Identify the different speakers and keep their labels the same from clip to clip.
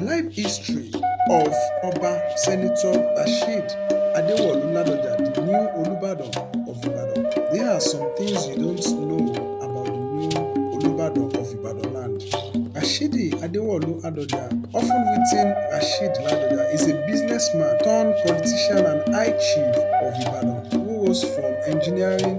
Speaker 1: Life history of Oba Senator Rasheed Ladoja, the new Olubadan of Ibadan. There are some things you don't know about the new Olubadan of Ibadan land. Rashidi Ladoja, often written Rasheed Ladoja, is a businessman turned politician and high chief of Ibadan who rose from engineering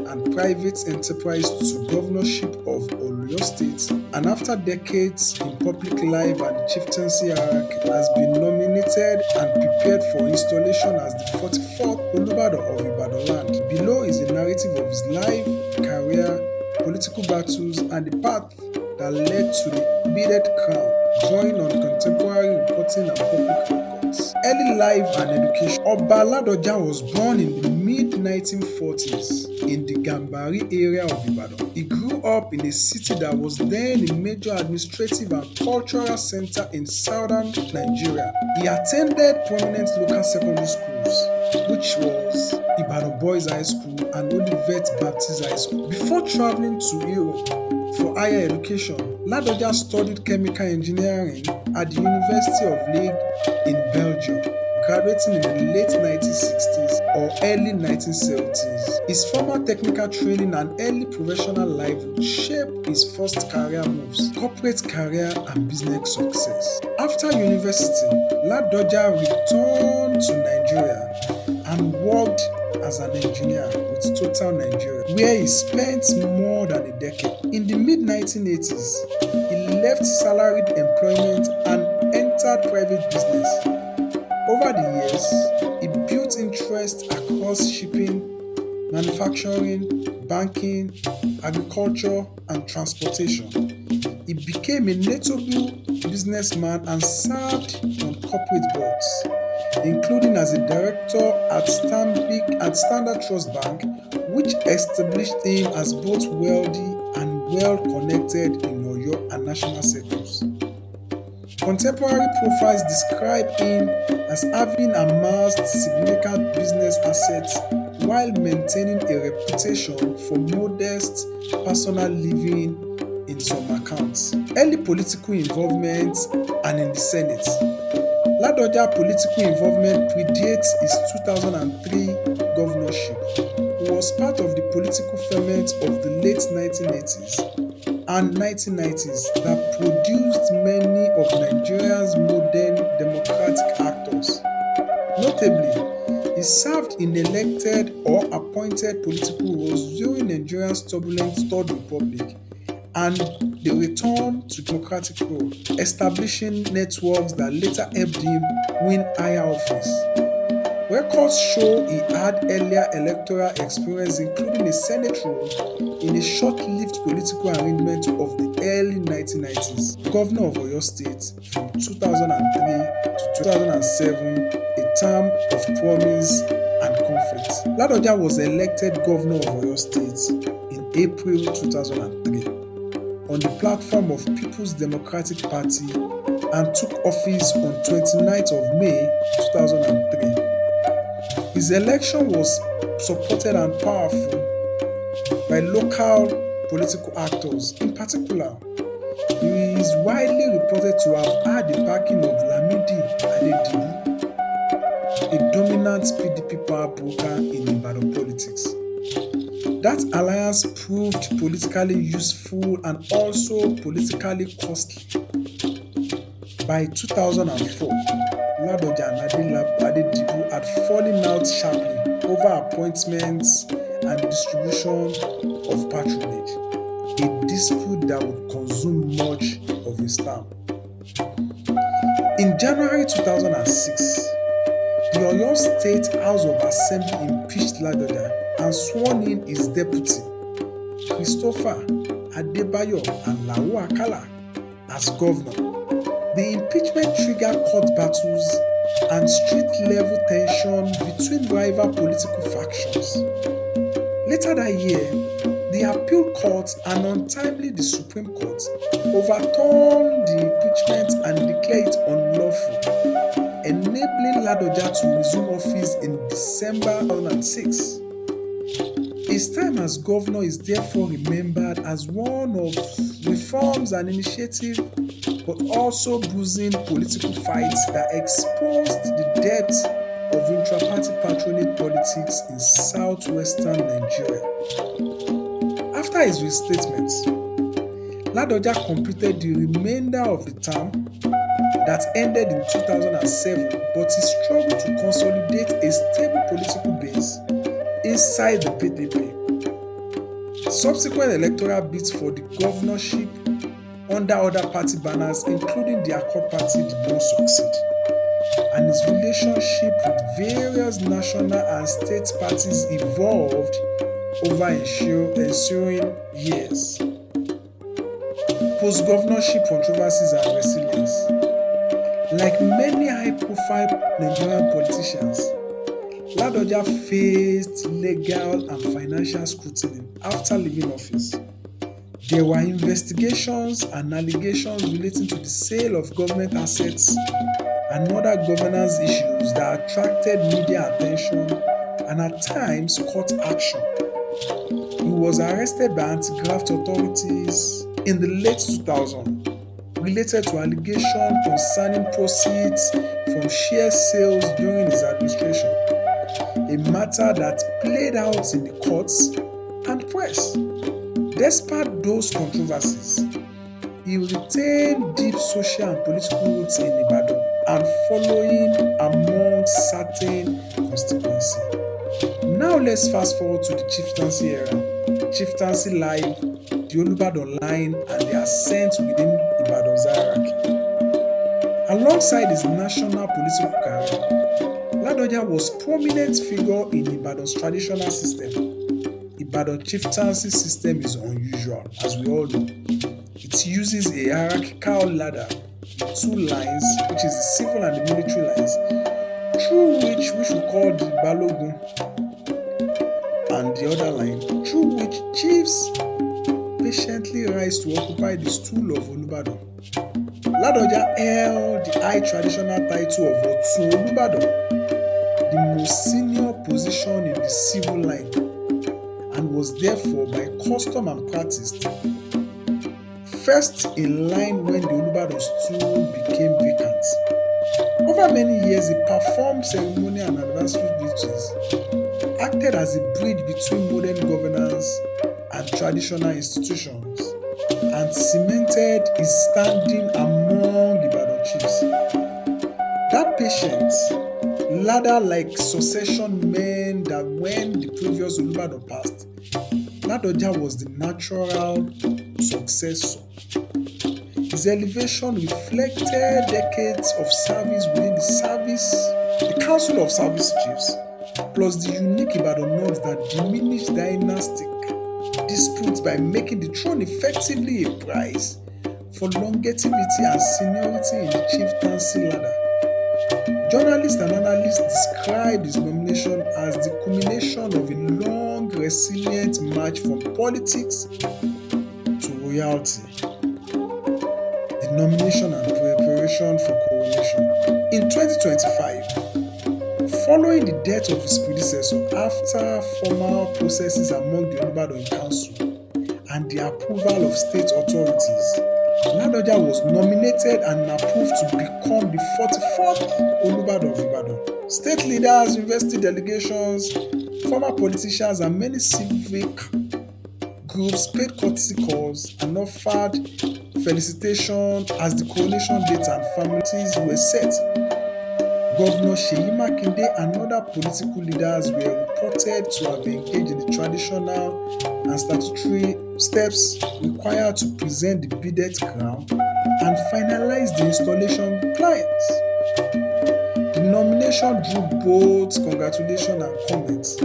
Speaker 1: and private enterprise to governorship of Oyo State, and after decades in public life and the chieftaincy hierarchy, has been nominated and prepared for installation as the 44th Olubadan of Ibadan land. Below is a narrative of his life, career, political battles, and the path that led to the beaded crown, drawing on contemporary reporting and public records. Early life and education. Oba Ladoja was born in the mid-1940s in the Gambari area of Ibadan. He grew up in a city that was then a major administrative and cultural center in southern Nigeria. He attended prominent local secondary schools, which was Ibadan Boys High School and Olivet Baptist High School. Before traveling to Europe for higher education, Ladoja studied chemical engineering at the University of Liège in Belgium, graduating in the late 1960s or early 1970s. His formal technical training and early professional life would shape his first career moves, corporate career, and business success. After university, Ladoja returned to Nigeria and worked as an engineer with Total Nigeria, where he spent more than a decade. In the mid-1980s, he left salaried employment and entered private business. Over the years, he built interest across shipping, manufacturing, banking, agriculture, and transportation. He became a notable businessman and served on corporate boards, including as a director at Standard Trust Bank, which established him as both wealthy and well-connected in Oyo and national circles. Contemporary profiles describe him as having amassed significant business assets while maintaining a reputation for modest personal living in some accounts. Early political involvement and in the Senate. Ladoja's political involvement predates his 2003 governorship. He was part of the political ferment of the late 1980s and 1990s that produced many of Nigeria's modern democratic actors. Notably, he served in elected or appointed political roles during Nigeria's turbulent Third Republic and the return to democratic role, establishing networks that later helped him win higher office. Records show he had earlier electoral experience, including a Senate role in a short-lived political arrangement of the early 1990s. Governor of Oyo State from 2003 to 2007, a term of promise and conflict. Ladoja was elected governor of Oyo State in April 2003 on the platform of People's Democratic Party and took office on 29th of May 2003. His election was supported and powerful by local political actors. In particular, he is widely reported to have had the backing of Lamidi Adedibu, a dominant PDP power broker in Ibadan politics. That alliance proved politically useful and also politically costly. By 2004, Ladoja and Adedibu had fallen out sharply over appointments and distribution of patronage, a dispute that would consume much of his time. In January 2006, the Oyo State House of Assembly impeached Ladoja and sworn in his deputy, Christopher Adebayo and Lawo Akala, as governor. The impeachment triggered court battles and street-level tension between rival political factions. Later that year, the appeal court and untimely the Supreme Court overturned the impeachment and declared it unlawful, enabling Ladoja to resume office in December 2006. A His time as governor is therefore remembered as one of reforms and initiatives, but also bruising political fights that exposed the depth of intra-party patronage politics in southwestern Nigeria. After his restatement, Ladoja completed the remainder of the term that ended in 2007, but he struggled to consolidate a stable political base inside the PDP. Subsequent electoral bids for the governorship under other party banners, including the Accord Party, did not succeed, and his relationship with various national and state parties evolved over ensuing years. Post-governorship controversies and resilience. Like many high-profile Nigerian politicians, Ladoja faced legal and financial scrutiny after leaving office. There were investigations and allegations relating to the sale of government assets and other governance issues that attracted media attention and at times court action. He was arrested by anti-graft authorities in the late 2000s related to allegations concerning proceeds from share sales during his administration, a matter that played out in the courts and press. Despite those controversies, he retained deep social and political roots in Ibadan and following among certain constituencies. Now let's fast forward to the chieftaincy era, chieftaincy life, the Olubadan line, and the ascent within Ibadan's hierarchy. Alongside his national political career, Ladoja was a prominent figure in Ibadan's traditional system. Ibadan chieftaincy system is unusual, as we all know. It uses a hierarchical ladder with two lines, which is the civil and the military lines, through which we should call the Balogun, and the other line, through which chiefs patiently rise to occupy the stool of Olubadan. Ladoja held the high traditional title of Otun Olubadan, the most senior position in the civil line, and was therefore by custom and practice first in line when the Olubadan stool became vacant. Over many years, he performed ceremonial and anniversary duties, acted as a bridge between modern governance and traditional institutions, and cemented his standing among Ibadan chiefs. That patience, ladder-like succession meant that when the previous Olubadan passed, Ladoja was the natural successor. His elevation reflected decades of service within the Council of Service Chiefs, plus the unique Ibadan norms that diminish dynastic disputes by making the throne effectively a prize for longevity and seniority in the chieftaincy ladder. Journalists and analysts describe his nomination as the culmination of a long, resilient march from politics to royalty. The nomination and preparation for coronation. In 2025, following the death of his predecessor after formal processes among the Olubadan Council and the approval of state authorities, Ladoja was nominated and approved to become the 44th Olubadan of Ibadan. State leaders, university delegations, former politicians, and many civic groups paid courtesy calls and offered felicitation as the coronation date and formalities were set. Governor Seyi Makinde and other political leaders were reported to have engaged in the traditional and statutory steps required to present the beaded crown and finalize the installation plans. The nomination drew both congratulations and comments,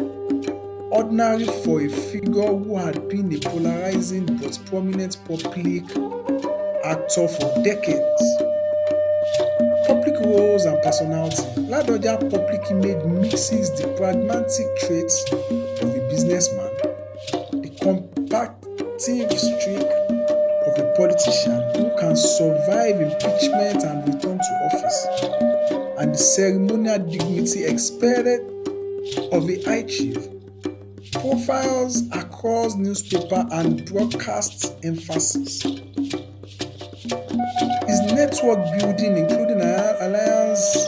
Speaker 1: ordinary for a figure who had been a polarizing but prominent public actor for decades. Public roles and personality. Ladoja public image mixes the pragmatic traits of a businessman, the combative streak of a politician who can survive impeachment and return to office, and the ceremonial dignity expected of a high chief. profiles across newspaper and broadcast emphasis. His network building, including alliance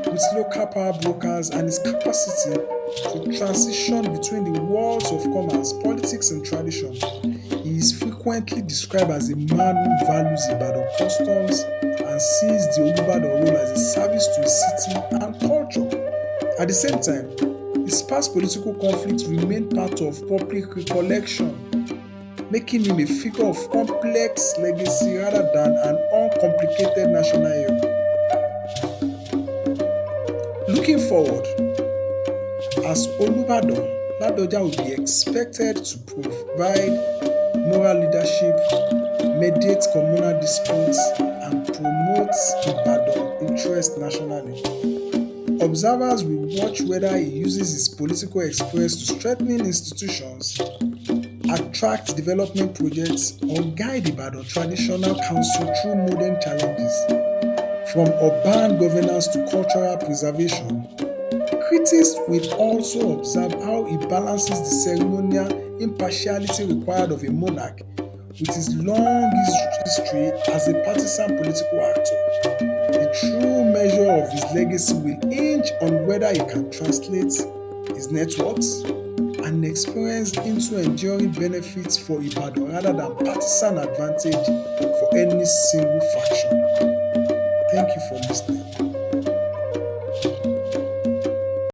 Speaker 1: with local power brokers and his capacity to transition between the worlds of commerce, politics, and tradition. He is frequently described as a man who values Ibadan customs and sees the Olubadan role as a service to his city and culture. At the same time, his past political conflicts remain part of public recollection, making him a figure of complex legacy rather than an uncomplicated national hero. Looking forward, as Olubadan, Ladoja will be expected to provide moral leadership, mediate communal disputes, and promote Ibadan interests nationally. Observers will watch whether he uses his political experience to strengthen institutions, attract development projects, or guide Ibadan Traditional Council through modern challenges, from urban governance to cultural preservation. Critics will also observe how he balances the ceremonial impartiality required of a monarch with his long history as a partisan political actor. The true measure of his legacy will hinge on whether he can translate his networks and experience into enduring benefits for Ibadan rather than partisan advantage for any single faction. Thank you for listening.